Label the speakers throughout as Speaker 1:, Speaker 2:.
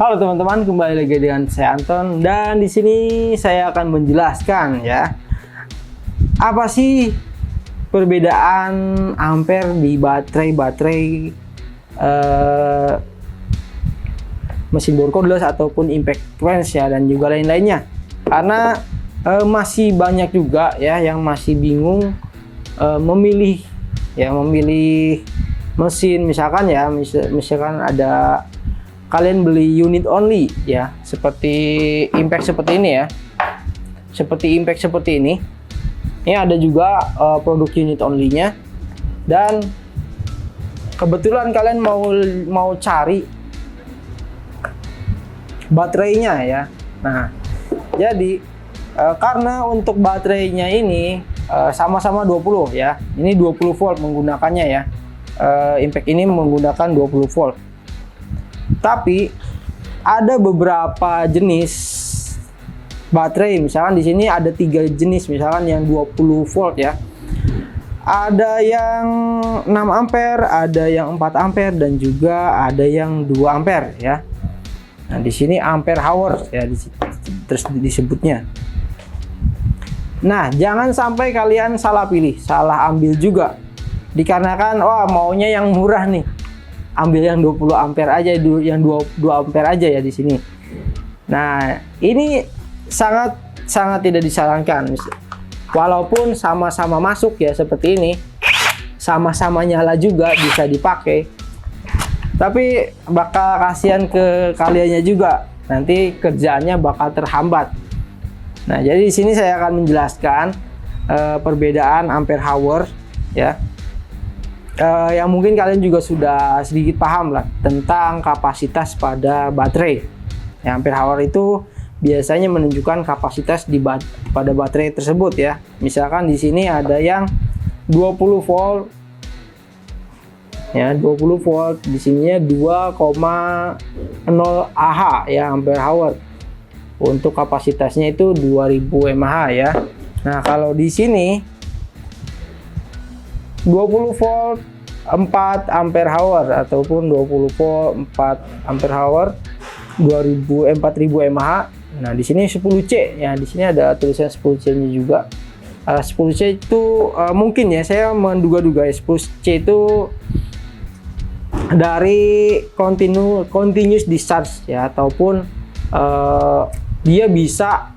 Speaker 1: Halo teman-teman, kembali lagi dengan saya Anton dan di sini saya akan menjelaskan ya apa sih perbedaan ampere di baterai mesin bor cordless ataupun impact wrench ya, dan juga lain-lainnya. Karena masih banyak juga ya yang masih bingung memilih mesin, misalkan misalkan ada kalian beli unit only ya, seperti impact seperti ini ya, ini ada juga produk unit only-nya, dan kebetulan kalian mau cari baterainya ya. Nah, jadi karena untuk baterainya ini sama-sama 20 ya, ini 20 volt menggunakannya ya, impact ini menggunakan 20 volt. Tapi ada beberapa jenis baterai, misalkan di sini ada 3 jenis, misalkan yang 20 volt ya. Ada yang 6 ampere, ada yang 4 ampere, dan juga ada yang 2 ampere ya. Nah, di sini ampere hour ya terus disebutnya. Nah, jangan sampai kalian salah pilih, salah ambil juga. Dikarenakan wah maunya yang murah nih, ambil yang 20 ampere aja, yang 2 ampere aja ya di sini. Nah, ini sangat tidak disarankan. Walaupun sama-sama masuk ya seperti ini, sama-sama nyala juga bisa dipakai, tapi bakal kasihan ke kaliannya juga, nanti kerjaannya bakal terhambat. Nah, jadi di sini saya akan menjelaskan perbedaan ampere hour ya. Yang mungkin kalian juga sudah sedikit paham lah tentang kapasitas pada baterai. Yang ampere hour itu biasanya menunjukkan kapasitas pada baterai tersebut ya. Misalkan di sini ada yang 20 volt ya, 20 volt, di sininya 2,0 Ah ya, ampere hour. Untuk kapasitasnya itu 2000 mAh ya. Nah, kalau di sini 20 volt 4 ampere hour ataupun 20 volt 4 ampere hour 4000 mAh. Nah, di sini 10C ya, di sini ada tulisan 10C-nya juga. 10C itu mungkin ya, saya menduga-duga ya, 10C itu dari continuous discharge ya, ataupun dia bisa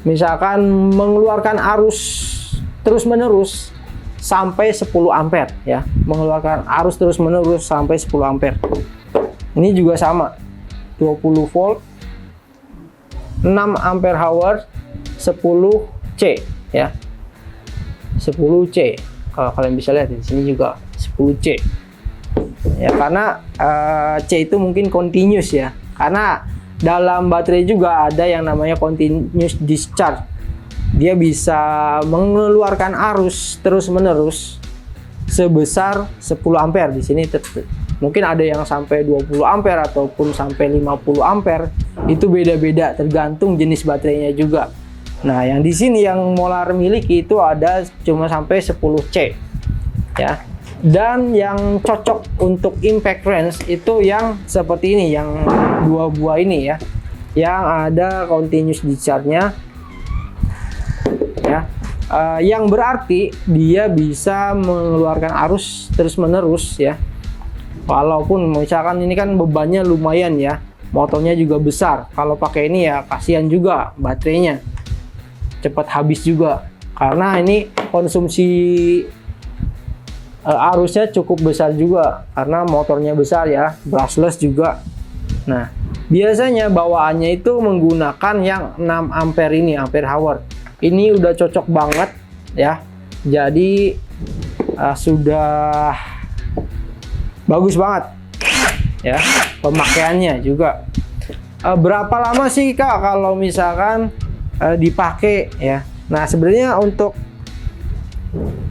Speaker 1: misalkan mengeluarkan arus terus-menerus sampai 10 ampere ya, mengeluarkan arus terus-menerus sampai 10 ampere. Ini juga sama, 20 volt 6 ampere hour 10C ya, 10C. Kalau kalian bisa lihat di sini juga 10C ya, karena C itu mungkin continuous ya, karena dalam baterai juga ada yang namanya continuous discharge. Dia bisa mengeluarkan arus terus-menerus sebesar 10 ampere. Di sini mungkin ada yang sampai 20 ampere ataupun sampai 50 ampere. Itu beda-beda tergantung jenis baterainya juga. Nah, yang di sini yang Molar miliki itu ada cuma sampai 10C ya. Dan yang cocok untuk impact wrench itu yang seperti ini, yang 2 buah ini ya, yang ada continuous discharge-nya ya, yang berarti dia bisa mengeluarkan arus terus-menerus ya. Walaupun misalkan ini kan bebannya lumayan ya, motornya juga besar. Kalau pakai ini ya kasihan juga, baterainya cepat habis juga, karena ini konsumsi arusnya cukup besar juga karena motornya besar ya, brushless juga. Nah, biasanya bawaannya itu menggunakan yang 6 ampere ini, ampere hour. Ini udah cocok banget ya. Jadi sudah bagus banget ya pemakaiannya juga. Berapa lama sih Kak kalau misalkan dipakai ya? Nah, sebenarnya untuk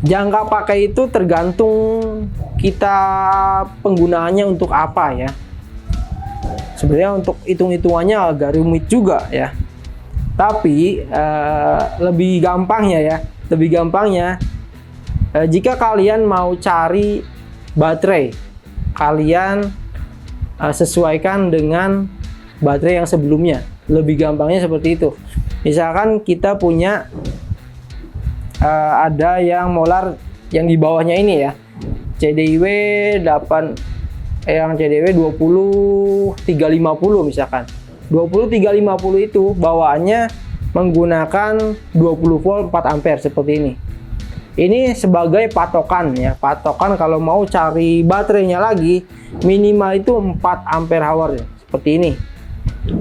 Speaker 1: jangka pakai itu tergantung kita penggunaannya untuk apa ya. Sebenarnya untuk hitung-hitungannya agak rumit juga ya. Tapi lebih gampangnya jika kalian mau cari baterai, kalian sesuaikan dengan baterai yang sebelumnya. Lebih gampangnya seperti itu. Misalkan kita punya ada yang molar yang di bawahnya ini ya, CDIW 8 yang CDIW 20350 misalkan. 20350 itu bawaannya menggunakan 20 volt 4 ampere seperti ini. Ini sebagai patokan ya, patokan kalau mau cari baterainya lagi minimal itu 4 ampere hour seperti ini.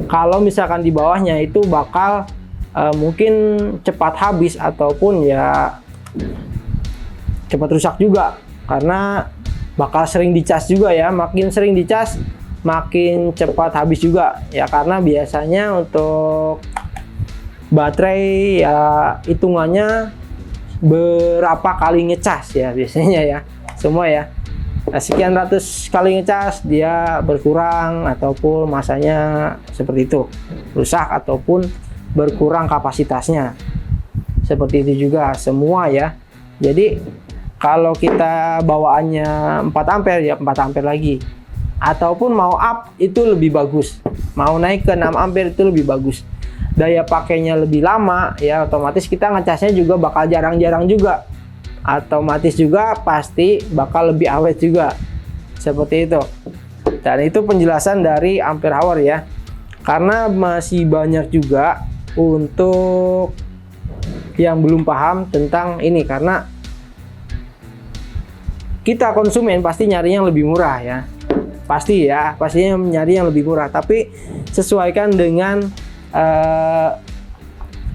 Speaker 1: Kalau misalkan di bawahnya itu bakal mungkin cepat habis ataupun ya cepat rusak juga, karena bakal sering dicas juga ya. Makin sering dicas makin cepat habis juga ya, karena biasanya untuk baterai ya hitungannya berapa kali ngecas ya biasanya ya, semua ya. Sekian ratus kali ngecas dia berkurang ataupun masanya seperti itu, rusak ataupun berkurang kapasitasnya. Seperti itu juga semua ya. Jadi kalau kita bawaannya 4 ampere ya 4 ampere lagi. Ataupun mau up itu lebih bagus. Mau naik ke 6 ampere itu lebih bagus. Daya pakainya lebih lama ya, otomatis kita ngecasnya juga bakal jarang-jarang juga. Otomatis juga pasti bakal lebih awet juga. Seperti itu. Dan itu penjelasan dari ampere hour ya. Karena masih banyak juga untuk yang belum paham tentang ini, karena kita konsumen pasti nyari yang lebih murah ya. Pasti ya, pastinya nyari yang lebih murah, tapi sesuaikan dengan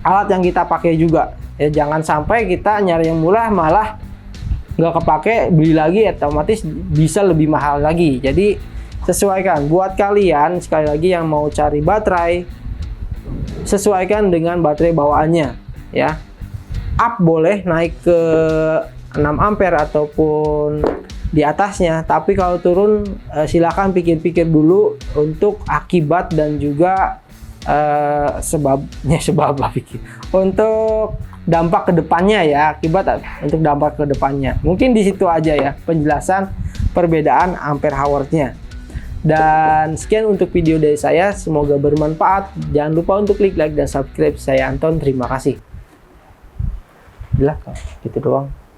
Speaker 1: alat yang kita pakai juga ya. Jangan sampai kita nyari yang murah malah nggak kepake, beli lagi otomatis bisa lebih mahal lagi. Jadi sesuaikan. Buat kalian sekali lagi yang mau cari baterai, sesuaikan dengan baterai bawaannya ya. Up boleh naik ke 6 ampere ataupun di atasnya, tapi kalau turun silakan pikir-pikir dulu untuk akibat dan juga untuk dampak kedepannya ya, akibat untuk dampak kedepannya. Mungkin di situ aja ya penjelasan perbedaan ampere hour-nya. Dan sekian untuk video dari saya, semoga bermanfaat. Jangan lupa untuk klik like dan subscribe. Saya Anton, terima kasih. Udah gitu doang.